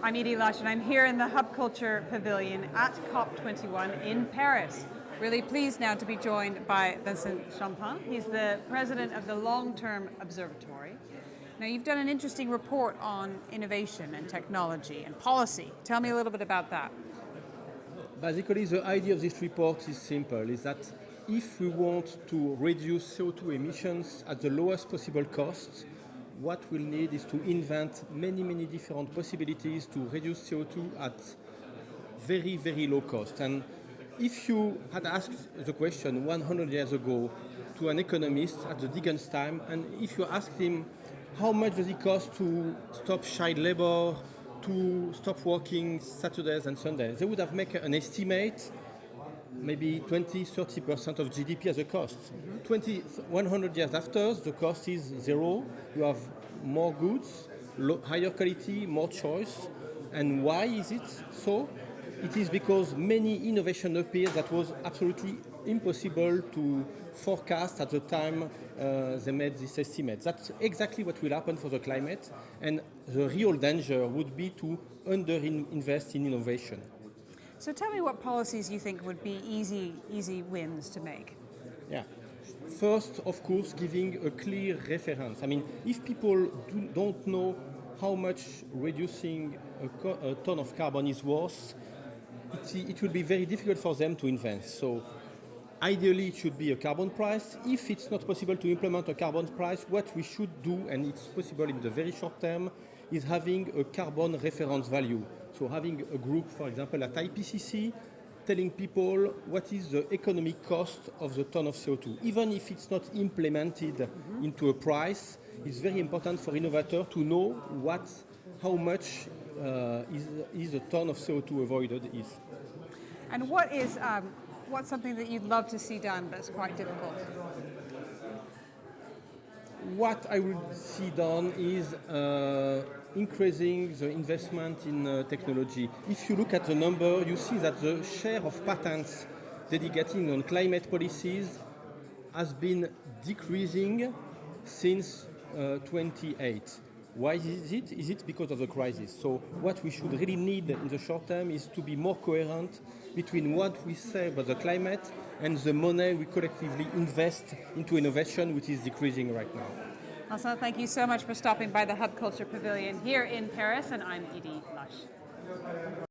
I'm Edie Lush and I'm here in the Hub Culture Pavilion at COP21 in Paris. Really pleased now to be joined by Vincent Champain. He's the president of the Long-Term Observatoire. Now you've done an interesting report on innovation and technology and policy. Tell me a little bit about that. Basically, the idea of this report is simple, is that if we want to reduce CO2 emissions at the lowest possible cost, what we'll need is to invent many different possibilities to reduce CO2 at very, very low cost. And if you had asked the question 100 years ago to an economist at the Dickens time, and if you asked him how much does it cost to stop child labor, to stop working Saturdays and Sundays, they would have made an estimate, maybe 20-30% of GDP as a cost. 100 years after, the cost is zero. You have more goods, higher quality, more choice. And why is it so? It is because many innovation appear that was absolutely impossible to forecast at the time they made this estimate. That's exactly what will happen for the climate, and the real danger would be to underinvest in innovation. So tell me what policies you think would be easy wins to make. Yeah. First, of course, giving a clear reference. I mean, if people don't know how much reducing a ton of carbon is worth, it will be very difficult for them to invest. So ideally, it should be a carbon price. If it's not possible to implement a carbon price, what we should do, and it's possible in the very short term, is having a carbon reference value. So having a group, for example, at IPCC, telling people what is the economic cost of the ton of CO2. Even if it's not implemented into a price, it's very important for innovators to know how much is a ton of CO2 avoided is. And what's something that you'd love to see done but it's quite difficult? What I would see done is increasing the investment in technology. If you look at the number, you see that the share of patents dedicated on climate policies has been decreasing since 2008. Why is it? Is it because of the crisis? So what we should really need in the short term is to be more coherent between what we say about the climate and the money we collectively invest into innovation, which is decreasing right now. Vincent, thank you so much for stopping by the Hub Culture Pavilion here in Paris, and I'm Edie Lush.